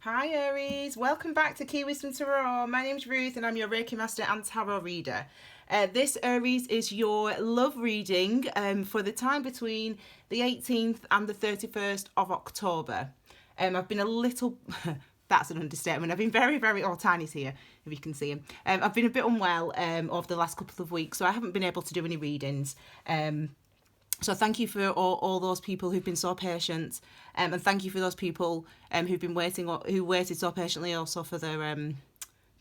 Hi Aries, welcome back to Key Wisdom Tarot. My name's Ruth and I'm your Reiki Master and Tarot Reader. This Aries is your love reading for the time between the 18th and the 31st of October. I've been a little, that's an understatement, I've been very, oh Tiny's here if you can see him. I've been a bit unwell over the last couple of weeks, so I haven't been able to do any readings. So thank you for all those people who've been so patient, and thank you for those people who've been waiting, or who waited so patiently also for their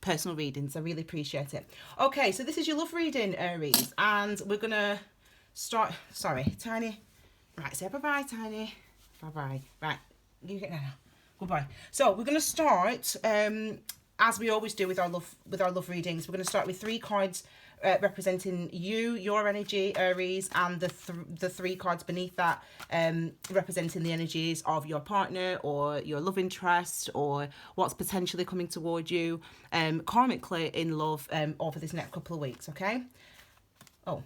personal readings. I really appreciate it. Okay, so this is your love reading, Aries, and we're gonna start. Sorry, Tiny. Right, say bye bye, Tiny. Bye bye. Right, you get now. Goodbye. So we're gonna start as we always do with our love readings. We're gonna start with 3 cards. Representing you, your energy, Aries, and the three cards beneath that representing the energies of your partner or your love interest or what's potentially coming toward you karmically in love over this next couple of weeks, okay? Oh.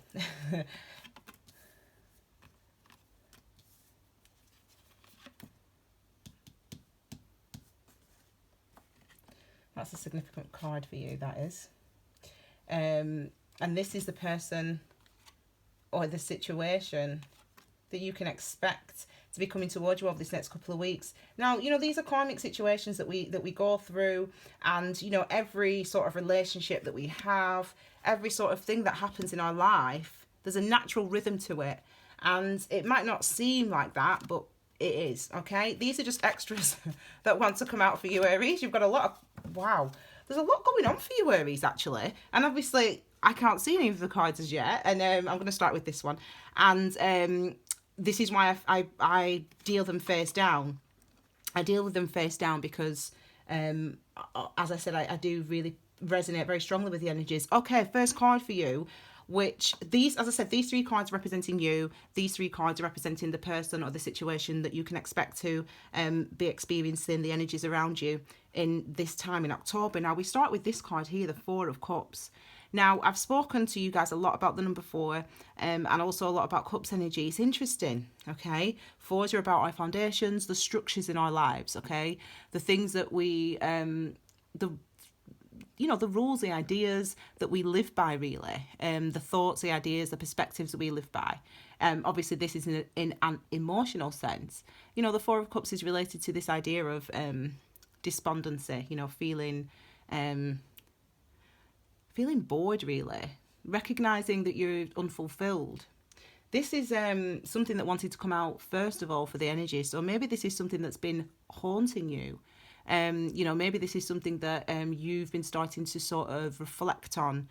That's a significant card for you, that is. And this is the person or the situation that you can expect to be coming towards you over this next couple of weeks. Now, you know, these are karmic situations that we go through, and, you know, every sort of relationship that we have, every sort of thing that happens in our life, there's a natural rhythm to it. And it might not seem like that, but it is, okay? These are just extras that want to come out for you, Aries. You've got a lot of, wow. There's a lot going on for you, Aries, actually. And obviously, I can't see any of the cards as yet. And I'm going to start with this one. And this is why I deal them face down. I deal with them face down because, as I said, I do really resonate very strongly with the energies. Okay, first card for you, which these, as I said, these 3 cards representing you, these 3 cards are representing the person or the situation that you can expect to be experiencing, the energies around you in this time in October. Now, we start with this card here, the 4 of Cups. Now, I've spoken to you guys a lot about the number 4 and also a lot about Cups energy. It's interesting, okay? 4s are about our foundations, the structures in our lives, okay? The things that we, you know, the rules, the ideas that we live by, really. The thoughts, the ideas, the perspectives that we live by. Obviously, this is in an emotional sense. You know, the 4 of Cups is related to this idea of despondency, you know, feeling bored, really, recognizing that you're unfulfilled. This is something that wanted to come out first of all for the energy. So maybe this is something that's been haunting you. You know, maybe this is something that you've been starting to sort of reflect on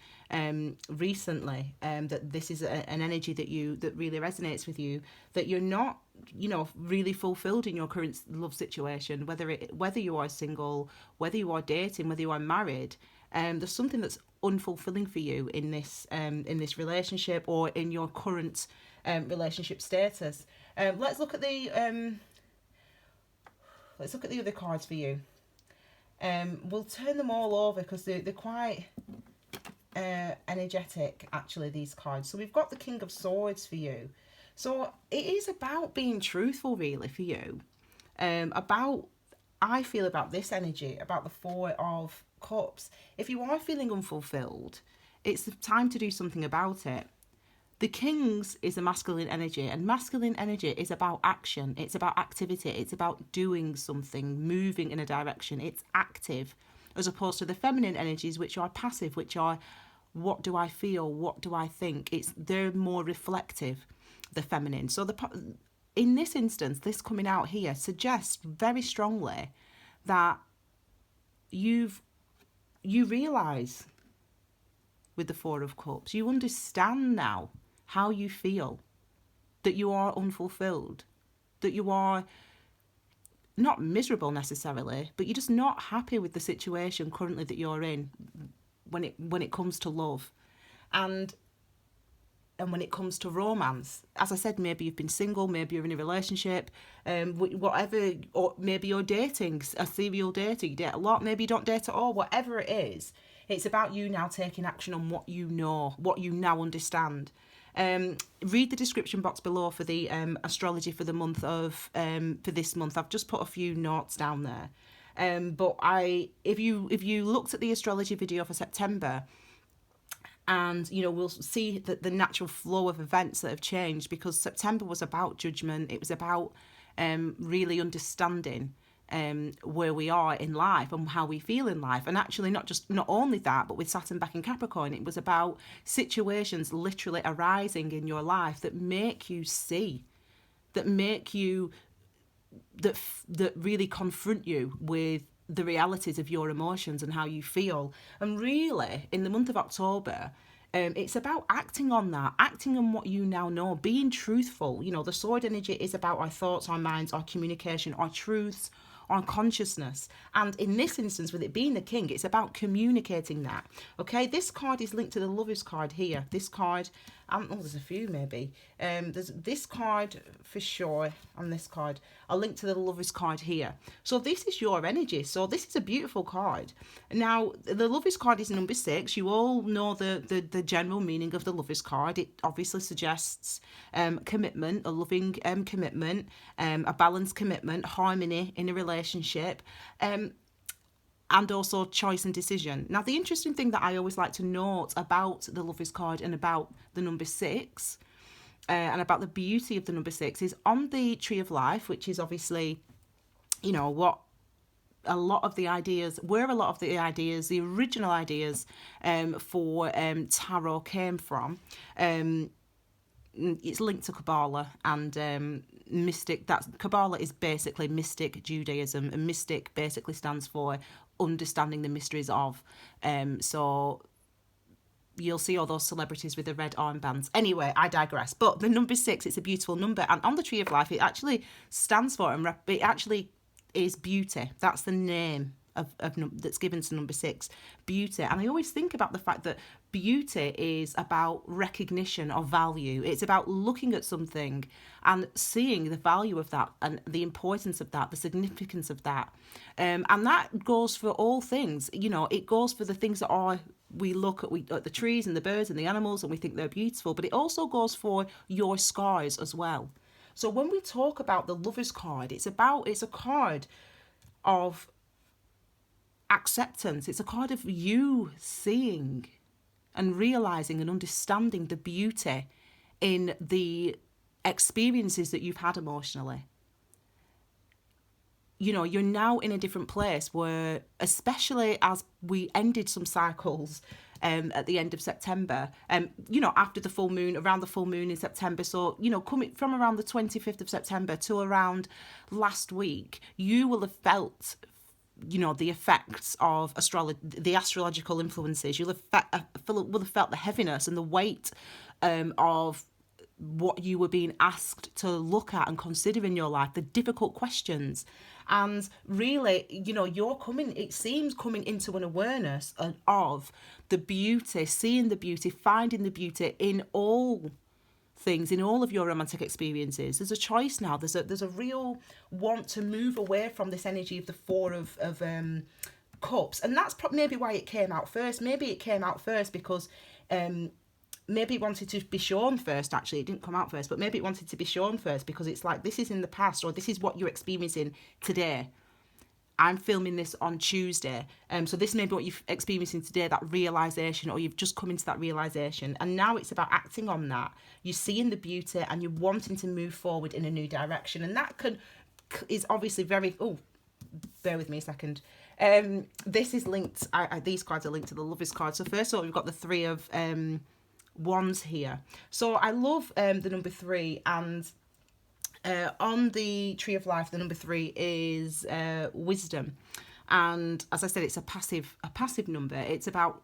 recently. That this is an energy that really resonates with you. That you're not, you know, really fulfilled in your current love situation. Whether you are single, whether you are dating, whether you are married. There's something that's unfulfilling for you in this relationship or in your current relationship status. Let's look at the other cards for you. We'll turn them all over because they're quite energetic, actually, these cards. So we've got the King of Swords for you. So it is about being truthful, really, for you. I feel about this energy, about the 4 of Cups. If you are feeling unfulfilled, it's the time to do something about it. The King's is a masculine energy, and masculine energy is about action. It's about activity. It's about doing something, moving in a direction. It's active, as opposed to the feminine energies, which are passive, which are, what do I feel? What do I think? They're more reflective, the feminine. So in this instance, this coming out here suggests very strongly that you realise with the 4 of Cups, you understand now how you feel, that you are unfulfilled, that you are not miserable necessarily, but you're just not happy with the situation currently that you're in when it comes to love. And when it comes to romance, as I said, maybe you've been single, maybe you're in a relationship, whatever, or maybe you're dating, a serial dater, you date a lot, maybe you don't date at all, whatever it is, it's about you now taking action on what you know, what you now understand. Read the description box below for the astrology for the month of, for this month. I've just put a few notes down there. But if you looked at the astrology video for September, and we'll see that the natural flow of events that have changed, because September was about judgment. It was about really understanding where we are in life and how we feel in life. And actually not only that, but with Saturn back in Capricorn, it was about situations literally arising in your life that make you see, that make you, that really confront you with the realities of your emotions and how you feel. And really, in the month of October, it's about acting on that, acting on what you now know, being truthful. The sword energy is about our thoughts, our minds, our communication, our truths, our consciousness. And in this instance, with it being the king, it's about communicating that. Okay, this card is linked to the Lovers card here. This card, there's a few maybe. There's this card for sure, and this card. I'll link to the Lovers card here. So this is your energy. So this is a beautiful card. Now, the Lovers card is number 6. You all know the general meaning of the Lovers card. It obviously suggests commitment, a loving commitment, a balanced commitment, harmony in a relationship, and also choice and decision. Now, the interesting thing that I always like to note about the Lovers card and about the number 6, and about the beauty of the number 6, is on the Tree of Life, which is obviously, what a lot of the ideas, the original ideas for tarot came from. It's linked to Kabbalah and mystic. Kabbalah is basically mystic Judaism, and mystic basically stands for understanding the mysteries of. So you'll see all those celebrities with the red armbands. Anyway, I digress. But the number 6, it's a beautiful number, and on the Tree of Life, it actually stands for, and it actually is beauty. That's the name of that's given to number 6, beauty. And I always think about the fact that beauty is about recognition of value. It's about looking at something and seeing the value of that and the importance of that, the significance of that. And that goes for all things. It goes for the things that we look at the trees and the birds and the animals, and we think they're beautiful, but it also goes for your scars as well. So when we talk about the Lovers card, it's a card of acceptance. It's a card of you seeing and realizing and understanding the beauty in the experiences that you've had emotionally. You're now in a different place where, especially as we ended some cycles at the end of September, after the full moon, around the full moon in September. So, coming from around the 25th of September to around last week, you will have felt the effects of the astrological influences. You'll have felt the heaviness and the weight of what you were being asked to look at and consider in your life, the difficult questions. And really, it seems coming into an awareness of the beauty, seeing the beauty, finding the beauty in all things, in all of your romantic experiences. There's a choice now. There's a real want to move away from this energy of the 4 of cups, and that's maybe why it came out first. Maybe it came out first because maybe it wanted to be shown first. Actually, it didn't come out first, but maybe it wanted to be shown first because it's like, this is in the past, or this is what you're experiencing today. I'm filming this on Tuesday, so this may be what you're experiencing today, that realisation, or you've just come into that realisation, and now it's about acting on that. You're seeing the beauty and you're wanting to move forward in a new direction, and that is obviously very... Oh, bear with me a second. This is linked... these cards are linked to the Lovers card. So first of all, we've got the 3 of Wands here. So I love the number 3, and... on the Tree of Life, the number 3 is wisdom, and as I said, it's a passive number. It's about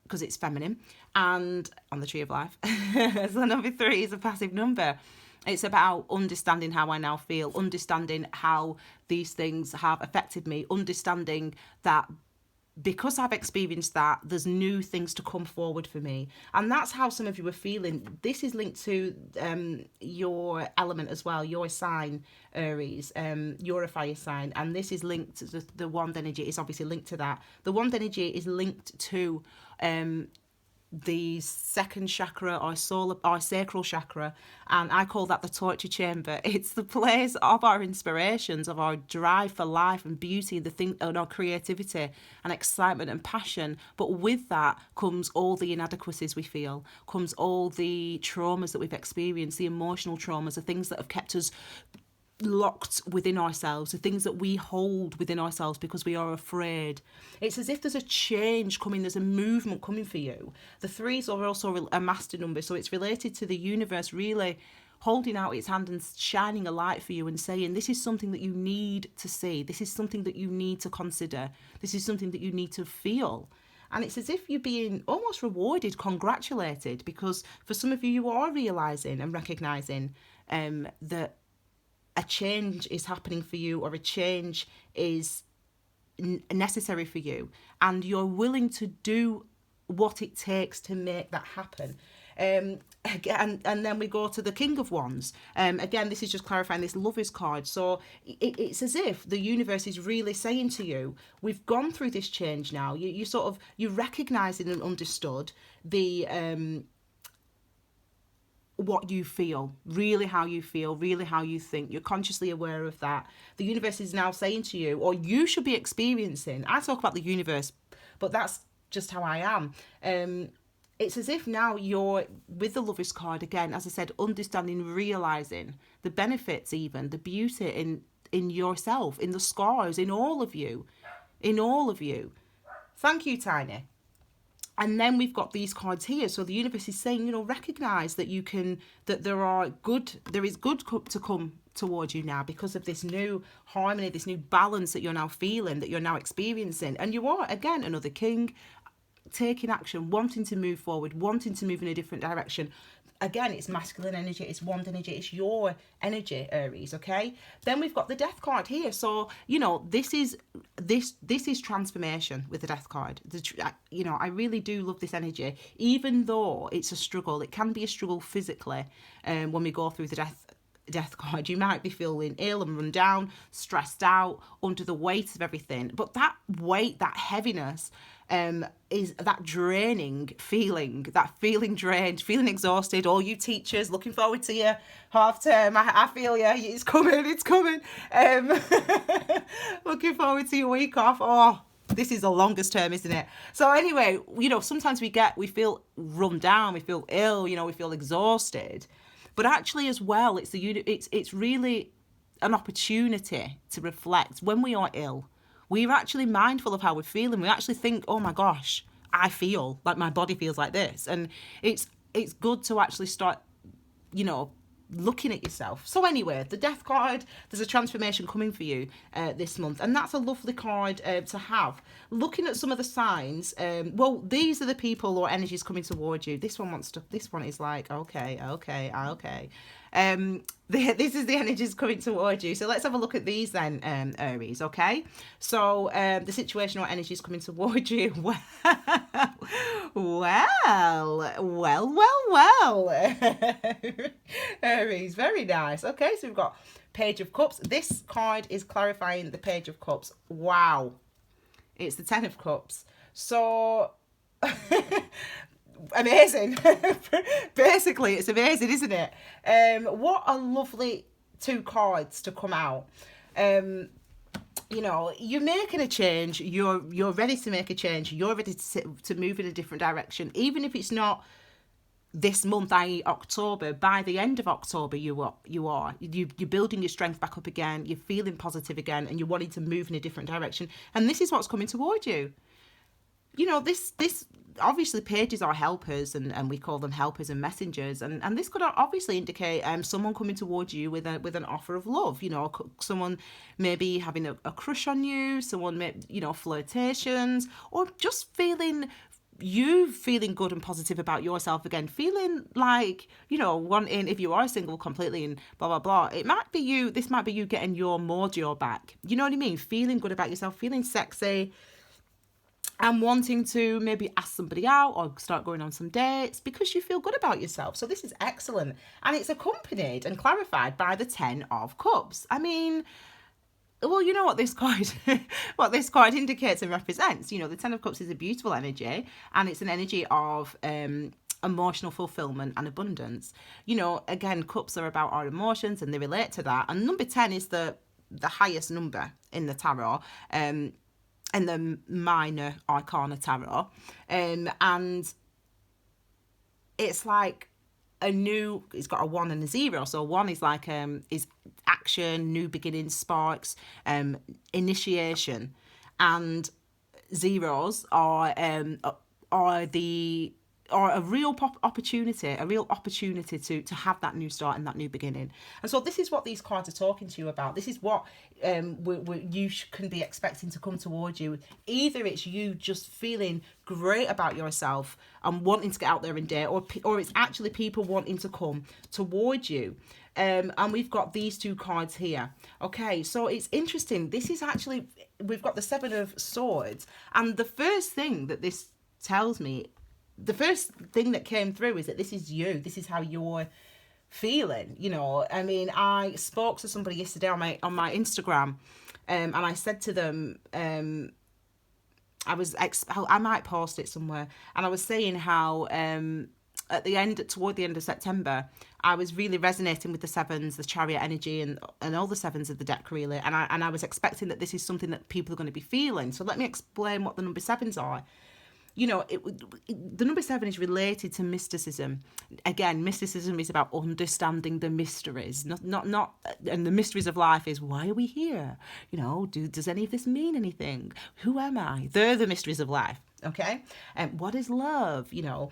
because it's feminine, and on the Tree of Life, so number 3 is a passive number. It's about understanding how I now feel, understanding how these things have affected me, understanding that because I've experienced that, there's new things to come forward for me. And that's how some of you are feeling. This is linked to your element as well, your sign, Aries. You're a fire sign. And this is linked to the wand energy is obviously linked to that. The wand energy is linked to the second chakra, or solar, or sacral chakra, and I call that the torture chamber. It's the place of our inspirations, of our drive for life and beauty, the thing, and our creativity and excitement and passion. But with that comes all the inadequacies we feel, comes all the traumas that we've experienced, the emotional traumas, the things that have kept us locked within ourselves, the things that we hold within ourselves because we are afraid. It's as if there's a change coming, there's a movement coming for you. The threes are also a master number, so it's related to the universe really holding out its hand and shining a light for you and saying, this is something that you need to see, this is something that you need to consider, this is something that you need to feel. And it's as if you're being almost rewarded, congratulated, because for some of you, you are realising and recognising that a change is happening for you, or a change is necessary for you, and you're willing to do what it takes to make that happen. Again, and then we go to the King of Wands. Again, this is just clarifying this Lovers card. So it's as if the universe is really saying to you, we've gone through this change now. You recognizing and understood the what you feel, really how you feel, really how you think. You're consciously aware of that. The universe is now saying to you, or you should be experiencing, I talk about the universe, but that's just how I am. It's as if now you're, with the Lovers card, again, as I said, understanding, realising the benefits, even the beauty in yourself, in the scars, in all of you. Thank you, Tiny. And then we've got these cards here. So the universe is saying, recognise that there is good to come towards you now because of this new harmony, this new balance that you're now feeling, that you're now experiencing. And you are, again, another king, taking action, wanting to move forward, wanting to move in a different direction. Again, it's masculine energy, it's wand energy, it's your energy, Aries, okay? Then we've got the Death card here. So, this is transformation with the Death card. I really do love this energy, even though it's a struggle. It can be a struggle physically when we go through the Death card. You might be feeling ill and run down, stressed out, under the weight of everything. But that weight, that heaviness, is that draining feeling, that feeling drained, feeling exhausted. All you teachers looking forward to your half term. I feel you. It's coming. Looking forward to your week off. Oh, this is the longest term, isn't it? So anyway, sometimes we feel run down, we feel ill, we feel exhausted. But actually as well, it's really an opportunity to reflect when we are ill. We're actually mindful of how we're feeling. We actually think, oh my gosh, I feel like my body feels like this. And it's good to actually start, looking at yourself. So anyway, the Death card, there's a transformation coming for you this month. And that's a lovely card to have. Looking at some of the signs, these are the people or energies coming towards you. This one is like, okay. This is the energies coming towards you. So let's have a look at these then, Aries, okay? So the situation or energies coming towards you. Well. Aries, very nice. Okay, so we've got Page of Cups. This card is clarifying the Page of Cups. Wow. It's the Ten of Cups. So... amazing. Basically, it's amazing, isn't it? What a lovely two cards to come out. You're making a change. You're ready to make a change. You're ready to move in a different direction, even if it's not this month, i.e. October. By the end of October, you're building your strength back up again. You're feeling positive again, and you're wanting to move in a different direction. And this is what's coming towards you. This obviously, pages are helpers, and we call them helpers and messengers, and this could obviously indicate someone coming towards you with an offer of love. Someone maybe having a crush on you, someone flirtations, or just feeling good and positive about yourself again, feeling like wanting, if you are single completely and blah blah blah, this might be you getting your mojo back. You know what I mean? Feeling good about yourself, feeling sexy, and wanting to maybe ask somebody out or start going on some dates because you feel good about yourself. So this is excellent. And it's accompanied and clarified by the Ten of Cups. I mean, well, you know what this card, what this card indicates and represents. You know, the Ten of Cups is a beautiful energy, and it's an energy of emotional fulfillment and abundance. You know, again, cups are about our emotions, and they relate to that. And number 10 is the highest number in the tarot, in the minor arcana tarot, and it's like it's got a 1 and a 0. So 1 is like is action, new beginnings, sparks, initiation, and zeros are a real opportunity to have that new start and that new beginning. And so this is what these cards are talking to you about. This is what you can be expecting to come towards you. Either it's you just feeling great about yourself and wanting to get out there and date, or it's actually people wanting to come towards you. And we've got these two cards here. Okay, so it's interesting. This is actually, we've got the 7 of Swords, and the first thing that this tells me, the first thing that came through is that this is you. This is how you're feeling. You know, I mean, I spoke to somebody yesterday on my Instagram, and I said to them, I might post it somewhere, and I was saying how toward the end of September, I was really resonating with the 7s, the Chariot energy, and all the 7s of the deck, really. And I was expecting that this is something that people are going to be feeling. So let me explain what the number 7s are. You know, the number 7 is related to mysticism. Again, mysticism is about understanding the mysteries, not, and the mysteries of life is, why are we here? You know, does any of this mean anything? Who am I? They're the mysteries of life. Okay, and what is love? You know,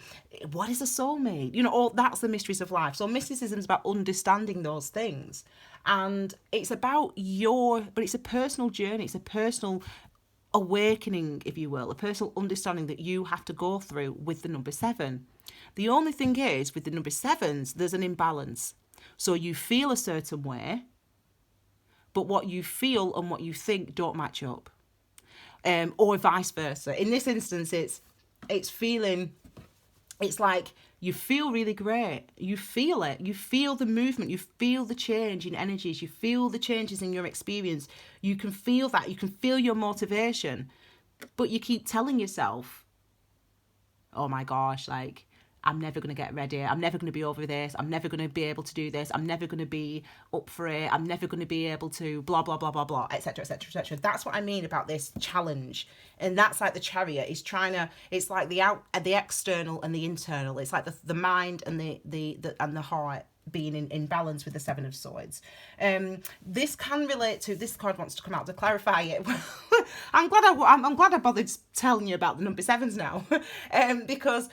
what is a soulmate? You know, all that's the mysteries of life. So mysticism is about understanding those things, and it's about but it's a personal journey. It's a personal awakening, if you will, a personal understanding that you have to go through with the number 7. The only thing is, with the number 7s, there's an imbalance. So you feel a certain way, but what you feel and what you think don't match up. Or vice versa. In this instance, it's feeling, it's like you feel really great. You feel it. You feel the movement. You feel the change in energies. You feel the changes in your experience. You can feel that. You can feel your motivation. But you keep telling yourself, oh my gosh, like, I'm never going to get ready. I'm never going to be over this. I'm never going to be able to do this. I'm never going to be up for it. I'm never going to be able to blah, blah, blah, blah, blah, etc., etc., etc. That's what I mean about this challenge. And that's like the Chariot is trying to, it's like the external and the internal. It's like the mind and the heart being in balance with the 7 of Swords. This can relate to, this card wants to come out to clarify it. I'm glad I bothered telling you about the number 7s now, because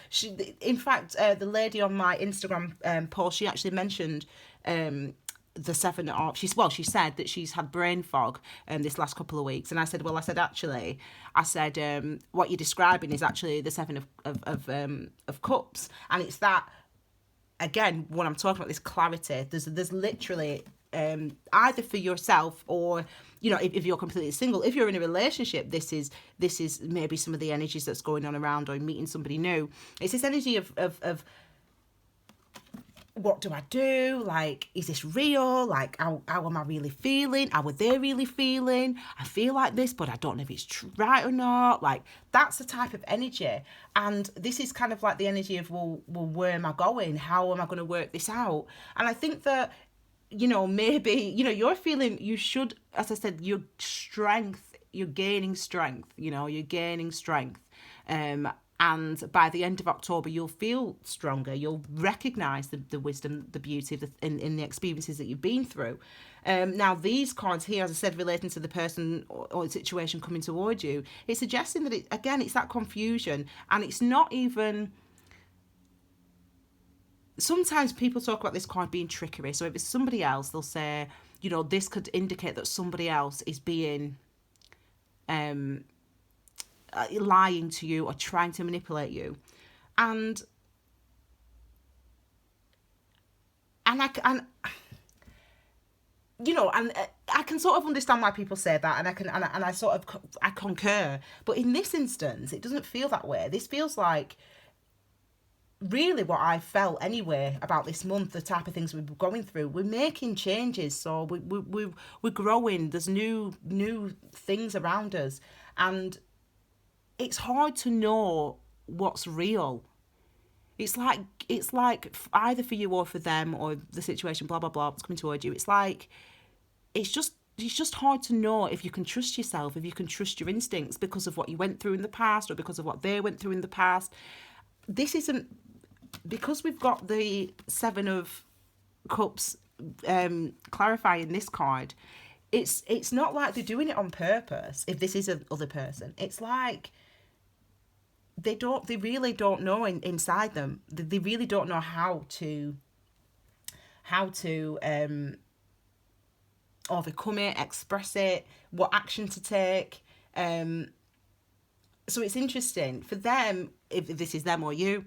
in fact, the lady on my Instagram post, she actually mentioned the 7 of, she said that she's had brain fog this last couple of weeks, and I said what you're describing is actually the 7 of Cups, and it's that. Again, when I'm talking about this clarity, there's literally either for yourself or, you know, if you're completely single, if you're in a relationship, this is maybe some of the energies that's going on around, or meeting somebody new. It's this energy of what do I do? Like, is this real? Like, how am I really feeling? How are they really feeling? I feel like this, but I don't know if it's right or not. Like, that's the type of energy. And this is kind of like the energy of, well, where am I going? How am I going to work this out? And I think that, you know, maybe, you know, you're feeling, you should, as I said, you're gaining strength, you know, you're gaining strength. And by the end of October, you'll feel stronger. You'll recognise the wisdom, the beauty in the experiences that you've been through. Now, these cards here, as I said, relating to the person or situation coming towards you, it's suggesting that, it's that confusion. And it's not even... Sometimes people talk about this card being trickery. So if it's somebody else, they'll say, you know, this could indicate that somebody else is being... lying to you or trying to manipulate you, and I can sort of understand why people say that, and I concur, but in this instance it doesn't feel that way. This feels like really what I felt anyway about this month, the type of things we're going through, we're making changes, so we're growing. There's new things around us, and it's hard to know what's real. It's like either for you or for them, or the situation, blah blah blah, it's coming towards you. It's like it's just hard to know if you can trust yourself, if you can trust your instincts because of what you went through in the past or because of what they went through in the past. This isn't, because we've got the Seven of Cups clarifying this card. It's not like they're doing it on purpose. If this is another person, it's like they really don't know inside them. They really don't know how to overcome it, express it, what action to take. So it's interesting for them, if this is them or you.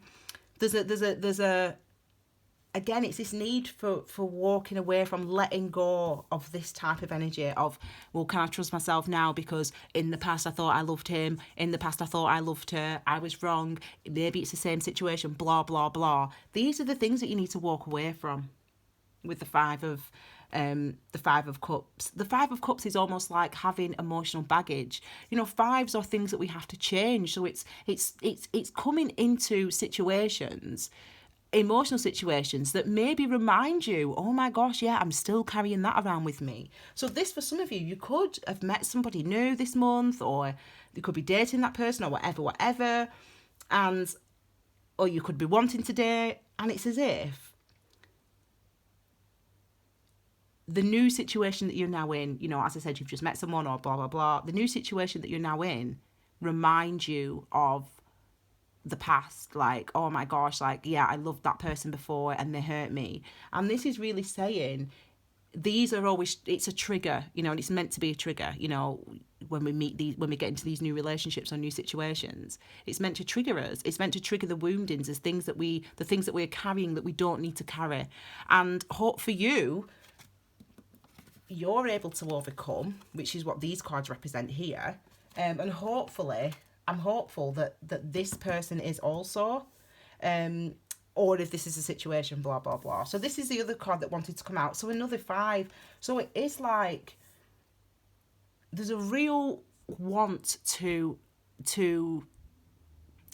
There's a again, it's this need for walking away from, letting go of this type of energy of, well, can I trust myself now because in the past I thought I loved him, in the past I thought I loved her, I was wrong, maybe it's the same situation, blah blah blah. These are the things that you need to walk away from with the Five of Cups. The Five of Cups is almost like having emotional baggage. You know, fives are things that we have to change. So it's coming into situations, emotional situations, that maybe remind you, oh my gosh, yeah, I'm still carrying that around with me. So this, for some of you could have met somebody new this month, or you could be dating that person, or whatever, and or you could be wanting to date, and it's as if the new situation that you're now in, you know, as I said, you've just met someone or blah, blah, blah. The new situation that you're now in reminds you of the past. Like, oh my gosh, like, yeah, I loved that person before and they hurt me. And this is really saying, these are always, it's a trigger, you know, and it's meant to be a trigger, you know, when we when we get into these new relationships or new situations, it's meant to trigger us. It's meant to trigger the woundings as the things that we're carrying that we don't need to carry. And hope for you, you're able to overcome, which is what these cards represent here. And hopefully, I'm hopeful that this person is also, or if this is a situation, blah, blah, blah. So this is the other card that wanted to come out. So another five. So it is like, there's a real want to,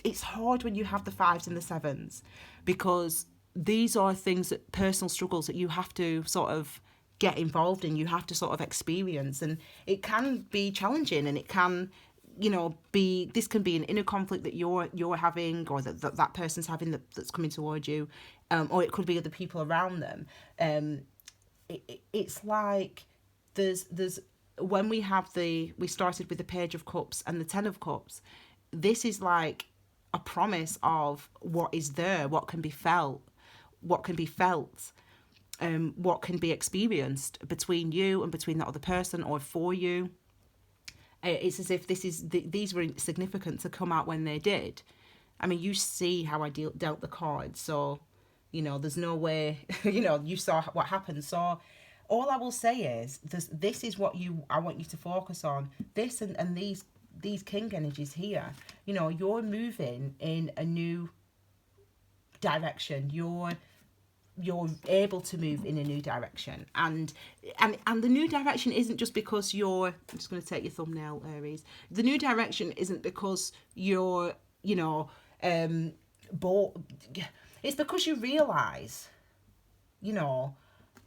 it's hard when you have the fives and the sevens, because these are things that, personal struggles that you have to sort of get involved in, you have to sort of experience, and it can be challenging, and it can, you know, this can be an inner conflict that you're having, or that person's having, that's coming towards you, or it could be other people around them. It's like there's when we started with the Page of Cups and the Ten of Cups, this is like a promise of what is there, what can be felt, what can be experienced between you and between that other person, or for you. It's as if these were significant to come out when they did. I mean, you see how I dealt the cards, so, you know, there's no way, you know, you saw what happened. So all I will say is, this is what I want you to focus on. This and these king energies here, you know, you're moving in a new direction. You're able to move in a new direction, and the new direction isn't just because I'm just going to take your thumbnail, Aries. The new direction isn't because you're, you know, it's because you realize, you know,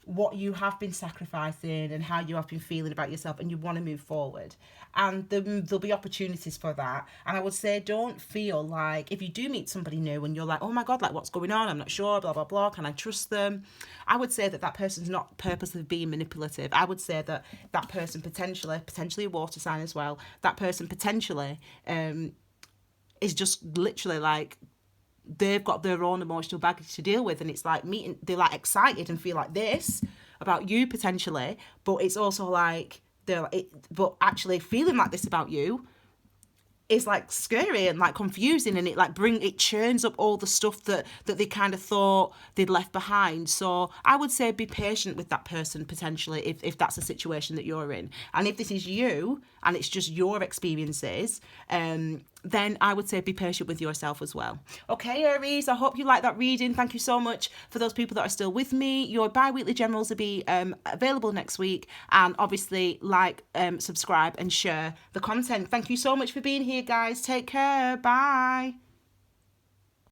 what you have been sacrificing and how you have been feeling about yourself, and you want to move forward, and there'll be opportunities for that. And I would say, don't feel like, if you do meet somebody new and you're like, oh my god, like, what's going on, I'm not sure, blah blah blah, can I trust them? I would say that person's not purposely being manipulative. I would say that person potentially a water sign as well, that person potentially is just literally like, they've got their own emotional baggage to deal with, and it's like they're like excited and feel like this about you potentially, but it's also like but actually feeling like this about you is like scary and like confusing, and it churns up all the stuff that they kind of thought they'd left behind. So I would say be patient with that person potentially, if that's a situation that you're in, and if this is you and it's just your experiences, then I would say be patient with yourself as well. Okay, Aries, I hope you like that reading. Thank you so much for those people that are still with me. Your bi-weekly generals will be available next week. And obviously, like, subscribe and share the content. Thank you so much for being here, guys. Take care. Bye.